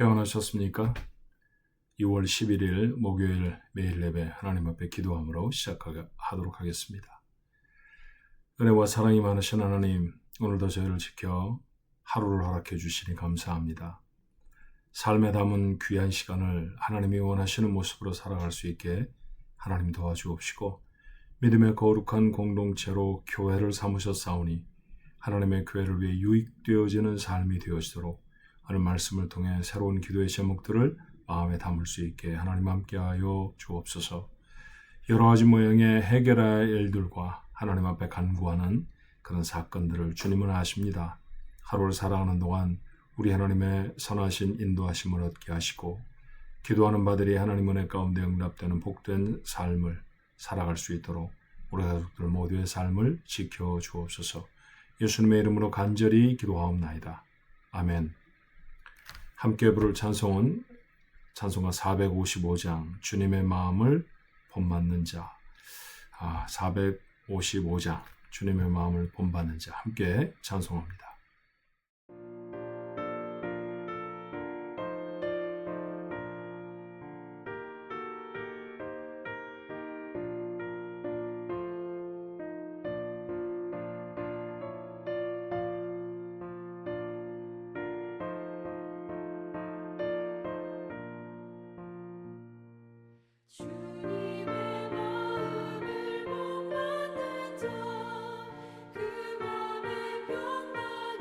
평안하셨습니까? 2월 11일 목요일 매일 예배 하나님 앞에 기도함으로 시작하도록 하겠습니다. 은혜와 사랑이 많으신 하나님, 오늘도 저희를 지켜 하루를 허락해 주시니 감사합니다. 삶에 담은 귀한 시간을 하나님이 원하시는 모습으로 살아갈 수 있게 하나님 도와주옵시고, 믿음의 거룩한 공동체로 교회를 삼으셨사오니 하나님의 교회를 위해 유익되어지는 삶이 되어지도록 오늘 말씀을 통해 새로운 기도의 제목들을 마음에 담을 수 있게 하나님 함께하여 주옵소서. 여러 가지 모양의 해결해야 할 일들과 하나님 앞에 간구하는 그런 사건들을 주님은 아십니다. 하루를 살아가는 동안 우리 하나님의 선하신 인도하심을 얻게 하시고, 기도하는 바들이 하나님 은혜 가운데 응답되는 복된 삶을 살아갈 수 있도록 우리 가족들 모두의 삶을 지켜 주옵소서. 예수님의 이름으로 간절히 기도하옵나이다. 아멘. 함께 부를 찬송은 찬송가 455장 주님의 마음을 본받는 자. 455장 주님의 마음을 본받는 자 함께 찬송합니다. 주님의 마음을 본받는 자, 그 맘에 평강이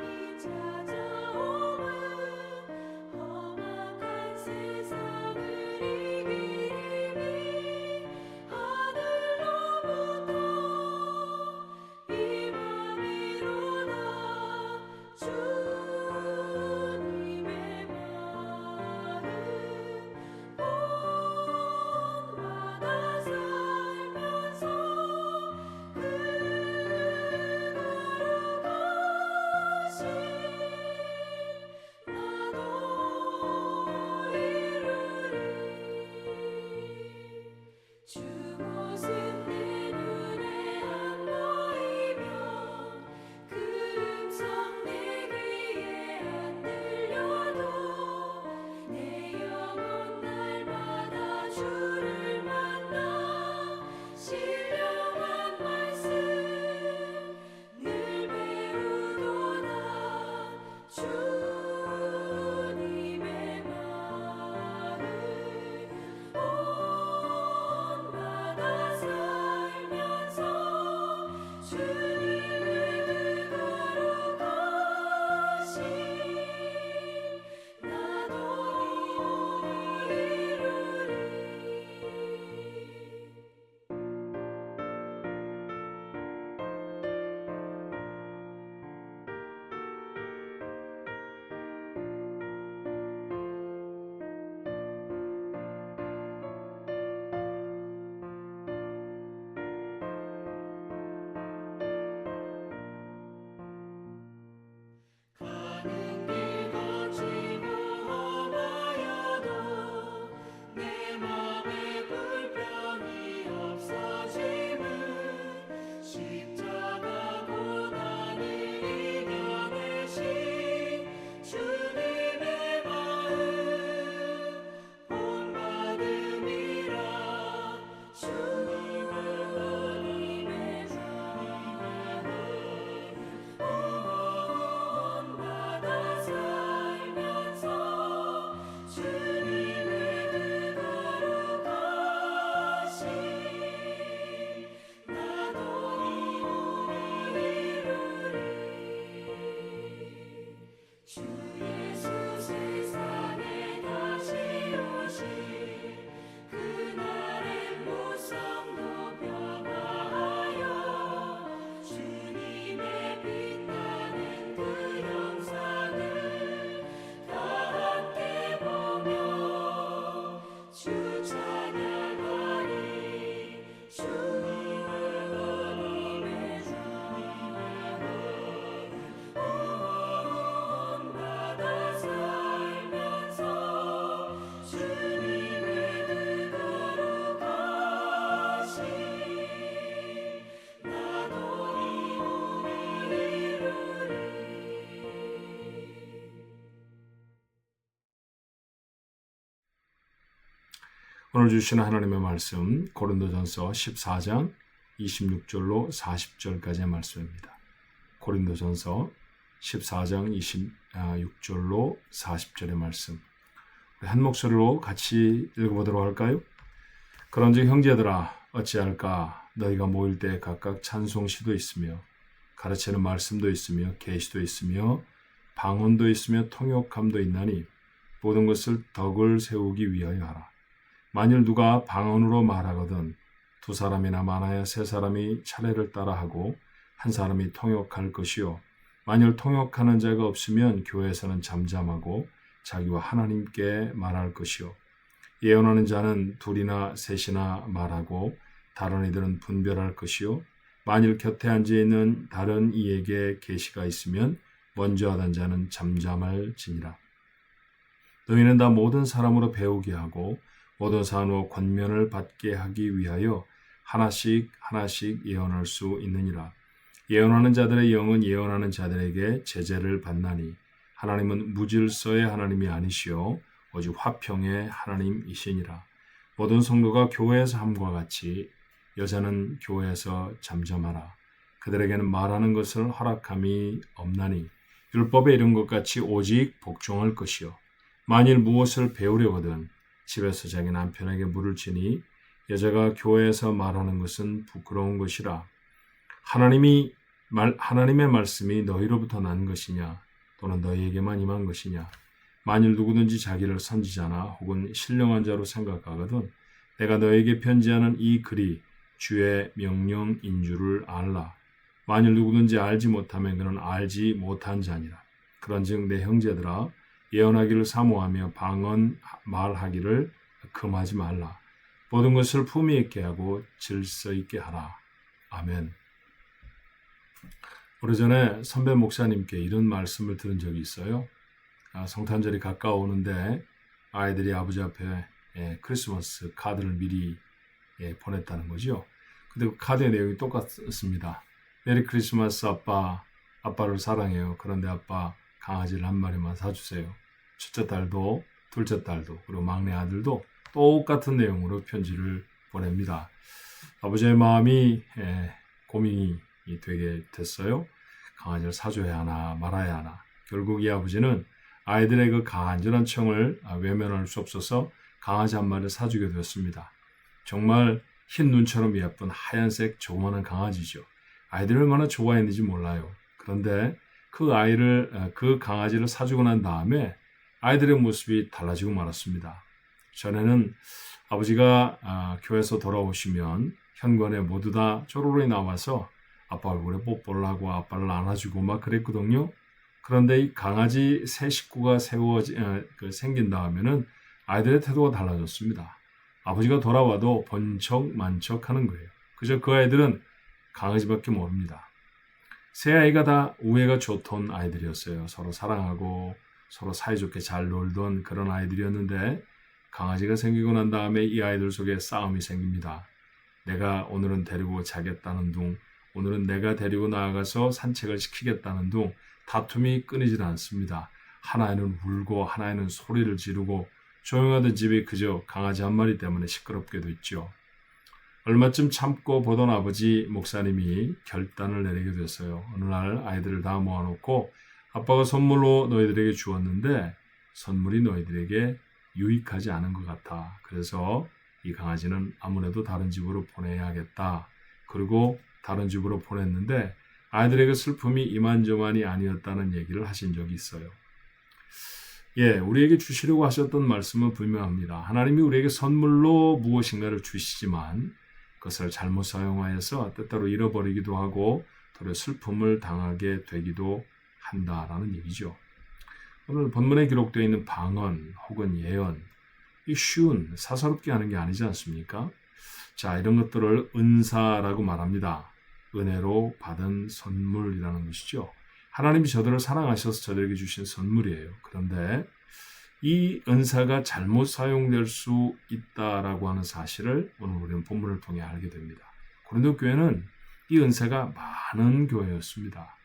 오늘 주시는 하나님의 말씀 고린도전서 14장 26절로 40절까지의 말씀입니다. 고린도전서 14장 26절로 40절의 말씀. 우리 한 목소리로 같이 읽어보도록 할까요? 그런즉 형제들아 어찌할까? 너희가 모일 때 각각 찬송시도 있으며 가르치는 말씀도 있으며 계시도 있으며 방언도 있으며 통역함도 있나니 모든 것을 덕을 세우기 위하여 하라. 만일 누가 방언으로 말하거든 두 사람이나 많아야 세 사람이 차례를 따라하고 한 사람이 통역할 것이요 만일 통역하는 자가 없으면 교회에서는 잠잠하고 자기와 하나님께 말할 것이요 예언하는 자는 둘이나 셋이나 말하고 다른 이들은 분별할 것이요 만일 곁에 앉아있는 다른 이에게 계시가 있으면 먼저 하던 자는 잠잠할지니라. 너희는 다 모든 사람으로 배우게 하고 모든 사람으로 권면을 받게 하기 위하여 하나씩 예언할 수 있느니라. 예언하는 자들의 영은 예언하는 자들에게 제재를 받나니 하나님은 무질서의 하나님이 아니시오 오직 화평의 하나님이시니라. 모든 성도가 교회에서 함과 같이 여자는 교회에서 잠잠하라. 그들에게는 말하는 것을 허락함이 없나니 율법에 이른 것 같이 오직 복종할 것이요 만일 무엇을 배우려거든 집에서 자기 남편에게 물을 치니 여자가 교회에서 말하는 것은 부끄러운 것이라. 하나님의 말씀이 너희로부터 난 것이냐 또는 너희에게만 임한 것이냐. 만일 누구든지 자기를 선지자나 혹은 신령한 자로 생각하거든 내가 너에게 편지하는 이 글이 주의 명령인 줄을 알라. 만일 누구든지 알지 못하면 그는 알지 못한 자니라. 그런즉 내 형제들아 예언하기를 사모하며 방언 말하기를 금하지 말라. 모든 것을 품위 있게 하고 질서 있게 하라. 아멘. 오래전에 선배 목사님께 이런 말씀을 들은 적이 있어요. 성탄절이 가까워오는데 아이들이 아버지 앞에 크리스마스 카드를 미리 보냈다는 거죠. 근데 그 카드의 내용이 똑같습니다. 메리 크리스마스 아빠, 아빠를 사랑해요. 그런데 아빠 강아지를 한 마리만 사주세요. 첫째 딸도 둘째 딸도 그리고 막내 아들도 똑같은 내용으로 편지를 보냅니다. 아버지의 마음이 고민이 되게 됐어요. 강아지를 사줘야 하나 말아야 하나. 결국 이 아버지는 아이들의 그 간절한 청을 외면할 수 없어서 강아지 한 마리를 사주게 되었습니다. 정말 흰 눈처럼 예쁜 하얀색 조그마한 강아지죠. 아이들이 얼마나 좋아했는지 몰라요. 그런데 그 강아지를 사주고 난 다음에 아이들의 모습이 달라지고 말았습니다. 전에는 아버지가 교회에서 돌아오시면 현관에 모두 다 쪼로리 나와서 아빠 얼굴에 뽀뽀를 하고 아빠를 안아주고 막 그랬거든요. 그런데 이 강아지 새 식구가 생긴 다음에는 아이들의 태도가 달라졌습니다. 아버지가 돌아와도 번쩍 만척하는 거예요. 그저 그 아이들은 강아지밖에 모릅니다. 세 아이가 다 우애가 좋던 아이들이었어요. 서로 사랑하고 서로 사이좋게 잘 놀던 그런 아이들이었는데 강아지가 생기고 난 다음에 이 아이들 속에 싸움이 생깁니다. 내가 오늘은 데리고 자겠다는 둥, 오늘은 내가 데리고 나아가서 산책을 시키겠다는 둥 다툼이 끊이질 않습니다. 하나는 울고 하나는 소리를 지르고 조용하던 집이 그저 강아지 한 마리 때문에 시끄럽게 됐죠. 얼마쯤 참고 보던 아버지 목사님이 결단을 내리게 됐어요. 어느 날 아이들을 다 모아놓고 아빠가 선물로 너희들에게 주었는데 선물이 너희들에게 유익하지 않은 것 같아. 그래서 이 강아지는 아무래도 다른 집으로 보내야겠다. 그리고 다른 집으로 보냈는데 아이들에게 슬픔이 이만저만이 아니었다는 얘기를 하신 적이 있어요. 우리에게 주시려고 하셨던 말씀은 분명합니다. 하나님이 우리에게 선물로 무엇인가를 주시지만 그것을 잘못 사용하여서 때때로 잃어버리기도 하고 도리어 슬픔을 당하게 되기도 한다라는 얘기죠. 오늘 본문에 기록되어 있는 방언 혹은 예언, 이 쉬운 사사롭게 하는 게 아니지 않습니까? 자, 이런 것들을 은사라고 말합니다. 은혜로 받은 선물이라는 것이죠. 하나님이 저들을 사랑하셔서 저들에게 주신 선물이에요. 그런데 이 은사가 잘못 사용될 수 있다라고 하는 사실을 오늘 우리는 본문을 통해 알게 됩니다. 고린도 교회는 이 은사가 많은 교회였습니다.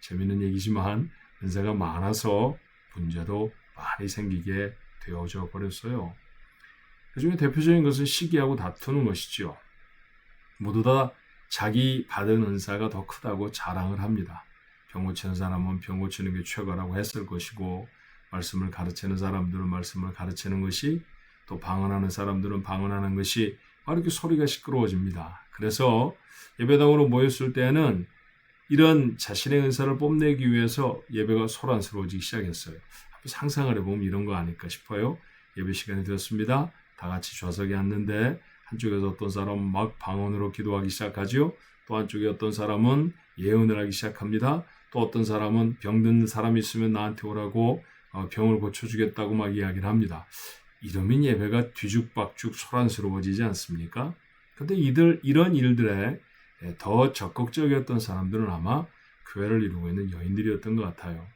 재미있는 얘기지만 은사가 많아서 문제도 많이 생기게 되어져 버렸어요. 그중에 대표적인 것은 시기하고 다투는 것이지요. 모두 다 자기 받은 은사가 더 크다고 자랑을 합니다. 병 고치는 사람은 병 고치는 게 최고라고 했을 것이고, 말씀을 가르치는 사람들은 말씀을 가르치는 것이, 또 방언하는 사람들은 방언하는 것이 바로 이렇게 소리가 시끄러워집니다. 그래서 예배당으로 모였을 때는 이런 자신의 은사를 뽐내기 위해서 예배가 소란스러워지기 시작했어요. 상상을 해보면 이런 거 아닐까 싶어요. 예배 시간이 되었습니다. 다 같이 좌석에 앉는데 한쪽에서 어떤 사람은 막 방언으로 기도하기 시작하지요. 또 한쪽에 어떤 사람은 예언을 하기 시작합니다. 또 어떤 사람은 병든 사람이 있으면 나한테 오라고 병을 고쳐주겠다고 막 이야기를 합니다. 이러면 예배가 뒤죽박죽 소란스러워지지 않습니까? 근데 이런 일들에 더 적극적이었던 사람들은 아마 교회를 이루고 있는 여인들이었던 것 같아요.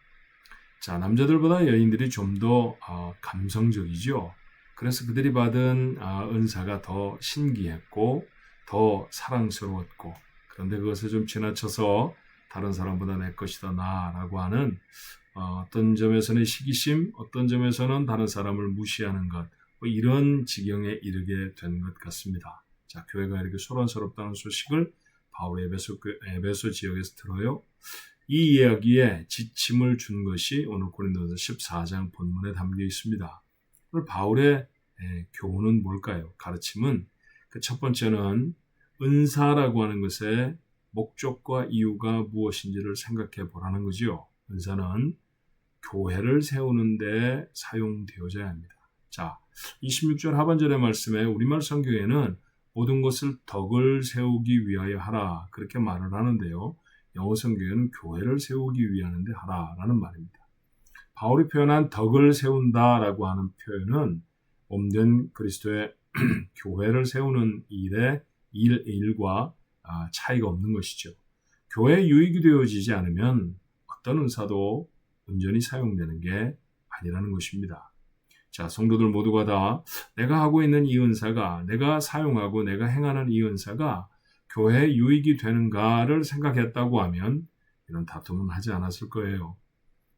자, 남자들보다 여인들이 좀 더 감성적이죠. 그래서 그들이 받은 은사가 더 신기했고 더 사랑스러웠고, 그런데 그것을 좀 지나쳐서 다른 사람보다 내 것이다 나라고 하는 어떤 점에서는 시기심, 어떤 점에서는 다른 사람을 무시하는 것, 이런 지경에 이르게 된 것 같습니다. 자, 교회가 이렇게 소란스럽다는 소식을 바울의 에베소 지역에서 들어요. 이 이야기에 지침을 준 것이 오늘 고린도서 14장 본문에 담겨 있습니다. 오늘 바울의 교훈은 뭘까요? 가르침은 그 첫 번째는 은사라고 하는 것의 목적과 이유가 무엇인지를 생각해 보라는 거죠. 은사는 교회를 세우는 데 사용되어져야 합니다. 자, 26절 하반절의 말씀에 우리말 성경에는 모든 것을 덕을 세우기 위하여 하라 그렇게 말을 하는데요. 영어 성경에는 교회를 세우기 위하는데 하라라는 말입니다. 바울이 표현한 덕을 세운다라고 하는 표현은 몸된 그리스도의 교회를 세우는 일과 차이가 없는 것이죠. 교회에 유익이 되어지지 않으면 어떤 은사도 온전히 사용되는 게 아니라는 것입니다. 자, 성도들 모두가 다 내가 하고 있는 이 은사가, 내가 사용하고 내가 행하는 이 은사가 교회에 유익이 되는가를 생각했다고 하면 이런 다툼은 하지 않았을 거예요.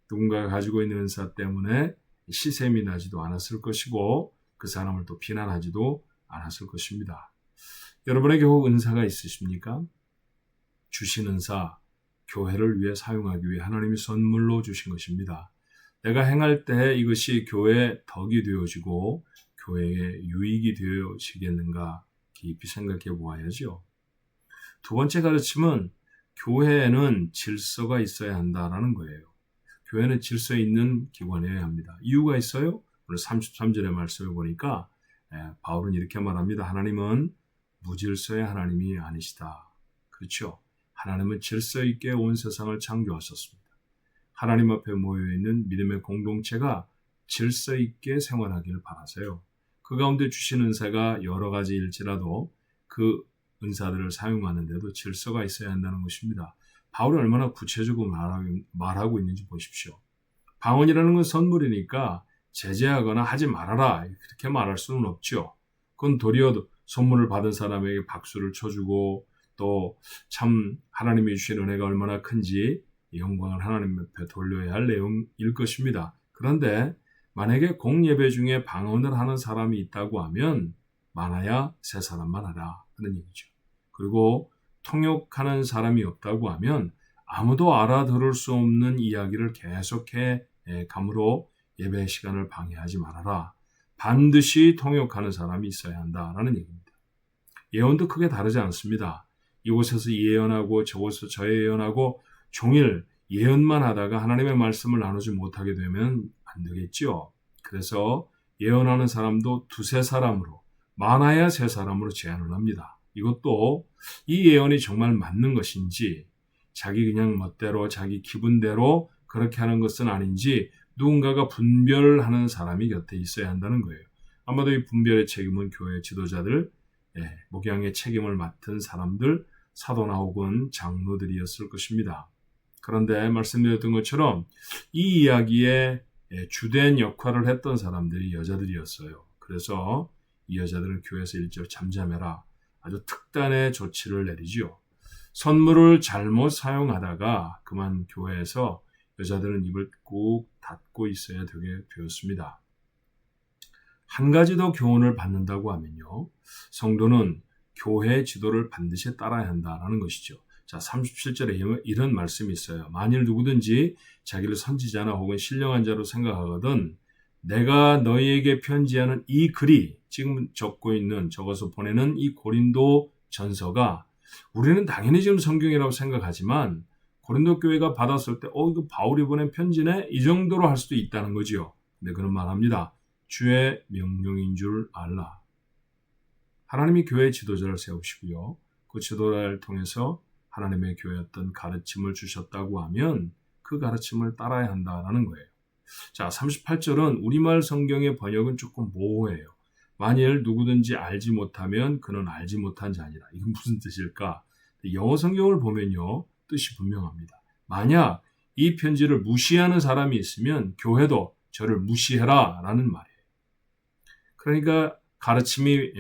누군가가 가지고 있는 은사 때문에 시샘이 나지도 않았을 것이고 그 사람을 또 비난하지도 않았을 것입니다. 여러분에게 혹 은사가 있으십니까? 주신 은사, 교회를 위해 사용하기 위해 하나님이 선물로 주신 것입니다. 내가 행할 때 이것이 교회에 덕이 되어지고 교회에 유익이 되어지겠는가 깊이 생각해 보아야죠. 두 번째 가르침은 교회에는 질서가 있어야 한다라는 거예요. 교회는 질서 있는 기관이어야 합니다. 이유가 있어요? 오늘 33절의 말씀을 보니까 바울은 이렇게 말합니다. 하나님은 무질서의 하나님이 아니시다. 그렇죠? 하나님은 질서 있게 온 세상을 창조하셨습니다. 하나님 앞에 모여있는 믿음의 공동체가 질서 있게 생활하기를 바라세요. 그 가운데 주신 은사가 여러 가지일지라도 그 은사들을 사용하는 데도 질서가 있어야 한다는 것입니다. 바울이 얼마나 구체적으로 말하고 있는지 보십시오. 방언이라는 건 선물이니까 제재하거나 하지 말아라 그렇게 말할 수는 없죠. 그건 도리어 선물을 받은 사람에게 박수를 쳐주고 또 참 하나님이 주신 은혜가 얼마나 큰지 영광을 하나님 앞에 돌려야 할 내용일 것입니다. 그런데 만약에 공예배 중에 방언을 하는 사람이 있다고 하면 많아야 세 사람만 하라 하는 얘기죠. 그리고 통역하는 사람이 없다고 하면 아무도 알아들을 수 없는 이야기를 계속해 감으로 예배 시간을 방해하지 말아라. 반드시 통역하는 사람이 있어야 한다라는 얘기입니다. 예언도 크게 다르지 않습니다. 이곳에서 예언하고 저곳에서 저 예언하고 종일 예언만 하다가 하나님의 말씀을 나누지 못하게 되면 안 되겠죠. 그래서 예언하는 사람도 두세 사람으로 많아야 세 사람으로 제한을 합니다. 이것도 이 예언이 정말 맞는 것인지 자기 그냥 멋대로 자기 기분대로 그렇게 하는 것은 아닌지 누군가가 분별하는 사람이 곁에 있어야 한다는 거예요. 아마도 이 분별의 책임은 교회 지도자들, 목양의 책임을 맡은 사람들, 사도나 혹은 장로들이었을 것입니다. 그런데 말씀드렸던 것처럼 이 이야기에 주된 역할을 했던 사람들이 여자들이었어요. 그래서 이 여자들은 교회에서 일절 잠잠해라. 아주 특단의 조치를 내리지요. 선물을 잘못 사용하다가 그만 교회에서 여자들은 입을 꾹 닫고 있어야 되게 되었습니다. 한 가지 더 교훈을 받는다고 하면요. 성도는 교회 지도를 반드시 따라야 한다라는 것이죠. 자, 37절에 이런 말씀이 있어요. 만일 누구든지 자기를 선지자나 혹은 신령한 자로 생각하거든 내가 너희에게 편지하는 이 글이 지금 적어서 보내는 이 고린도 전서가 우리는 당연히 지금 성경이라고 생각하지만 고린도 교회가 받았을 때 이거 바울이 보낸 편지네? 이 정도로 할 수도 있다는 거지요. 근데 그런 말합니다. 주의 명령인 줄 알라. 하나님이 교회 지도자를 세우시고요. 그 지도자를 통해서 하나님의 교회의 어떤 가르침을 주셨다고 하면 그 가르침을 따라야 한다는 거예요. 자, 38절은 우리말 성경의 번역은 조금 모호해요. 만일 누구든지 알지 못하면 그는 알지 못한 자니라. 이건 무슨 뜻일까? 영어 성경을 보면요. 뜻이 분명합니다. 만약 이 편지를 무시하는 사람이 있으면 교회도 저를 무시해라 라는 말이에요. 그러니까 가르침이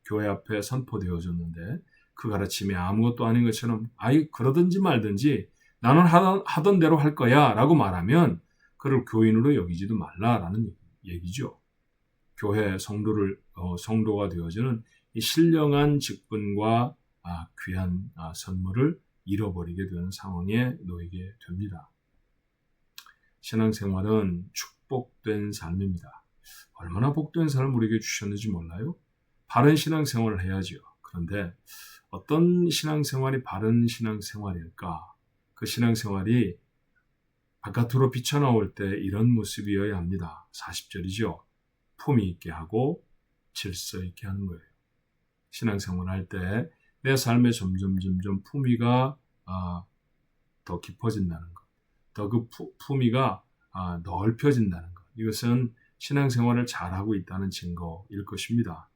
교회 앞에 선포되어졌는데 그 가르침이 아무것도 아닌 것처럼 그러든지 말든지 나는 하던 대로 할 거야 라고 말하면 그를 교인으로 여기지도 말라라는 얘기죠. 교회 성도가 되어지는 이 신령한 직분과 귀한 선물을 잃어버리게 되는 상황에 놓이게 됩니다. 신앙생활은 축복된 삶입니다. 얼마나 복된 삶을 우리에게 주셨는지 몰라요? 바른 신앙생활을 해야죠. 그런데 어떤 신앙생활이 바른 신앙생활일까? 그 신앙생활이 바깥으로 비쳐나올 때 이런 모습이어야 합니다. 40절이죠. 품위 있게 하고 질서 있게 하는 거예요. 신앙생활을 할 때 내 삶에 점점 품위가 더 깊어진다는 것, 더 그 품위가 넓혀진다는 것. 이것은 신앙생활을 잘하고 있다는 증거일 것입니다.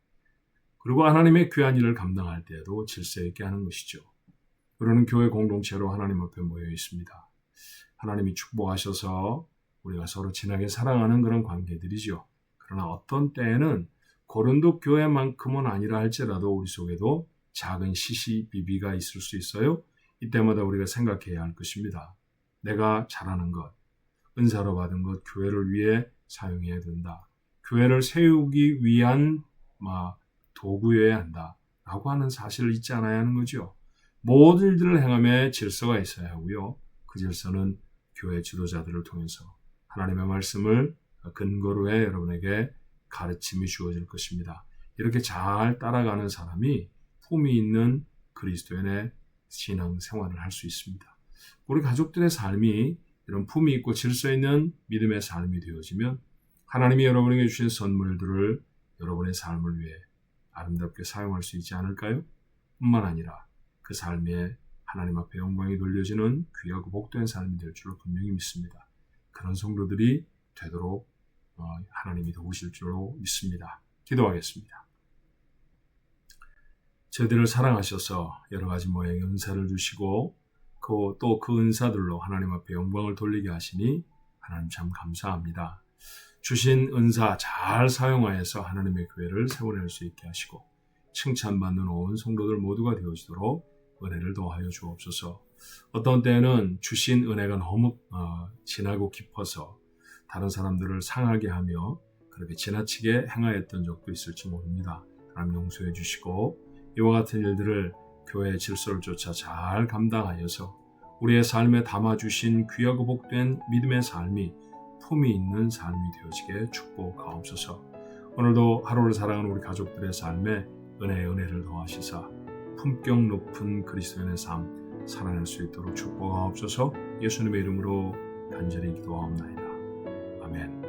그리고 하나님의 귀한 일을 감당할 때에도 질서 있게 하는 것이죠. 우리는 교회 공동체로 하나님 앞에 모여 있습니다. 하나님이 축복하셔서 우리가 서로 진하게 사랑하는 그런 관계들이죠. 그러나 어떤 때에는 고린도 교회만큼은 아니라 할지라도 우리 속에도 작은 시시비비가 있을 수 있어요. 이때마다 우리가 생각해야 할 것입니다. 내가 잘하는 것, 은사로 받은 것 교회를 위해 사용해야 된다. 교회를 세우기 위한 도구여야 한다라고 하는 사실을 잊지 않아야 하는 거죠. 모든 일들을 행함에 질서가 있어야 하고요. 그 질서는 교회 지도자들을 통해서 하나님의 말씀을 근거로 해 여러분에게 가르침이 주어질 것입니다. 이렇게 잘 따라가는 사람이 품위 있는 그리스도인의 신앙생활을 할 수 있습니다. 우리 가족들의 삶이 이런 품위 있고 질서 있는 믿음의 삶이 되어지면 하나님이 여러분에게 주신 선물들을 여러분의 삶을 위해 아름답게 사용할 수 있지 않을까요? 뿐만 아니라 그 삶에 하나님 앞에 영광이 돌려지는 귀하고 복된 삶이 될 줄로 분명히 믿습니다. 그런 성도들이 되도록 하나님이 도우실 줄로 믿습니다. 기도하겠습니다. 저희들을 사랑하셔서 여러 가지 모양의 은사를 주시고 또 그 은사들로 하나님 앞에 영광을 돌리게 하시니 하나님 참 감사합니다. 주신 은사 잘 사용하여서 하나님의 교회를 세워낼 수 있게 하시고 칭찬받는 온 성도들 모두가 되어지도록 은혜를 더하여 주옵소서. 어떤 때는 주신 은혜가 너무 진하고 깊어서 다른 사람들을 상하게 하며 그렇게 지나치게 행하였던 적도 있을지 모릅니다. 하나님 용서해 주시고 이와 같은 일들을 교회의 질서를 쫓아 잘 감당하여서 우리의 삶에 담아주신 귀하고 복된 믿음의 삶이 품이 있는 삶이 되어지게 축복하옵소서. 오늘도 하루를 살아가는 우리 가족들의 삶에 은혜를 더하시사 품격 높은 그리스도인의 삶 살아낼 수 있도록 축복하옵소서. 예수님의 이름으로 간절히 기도하옵나이다. 아멘.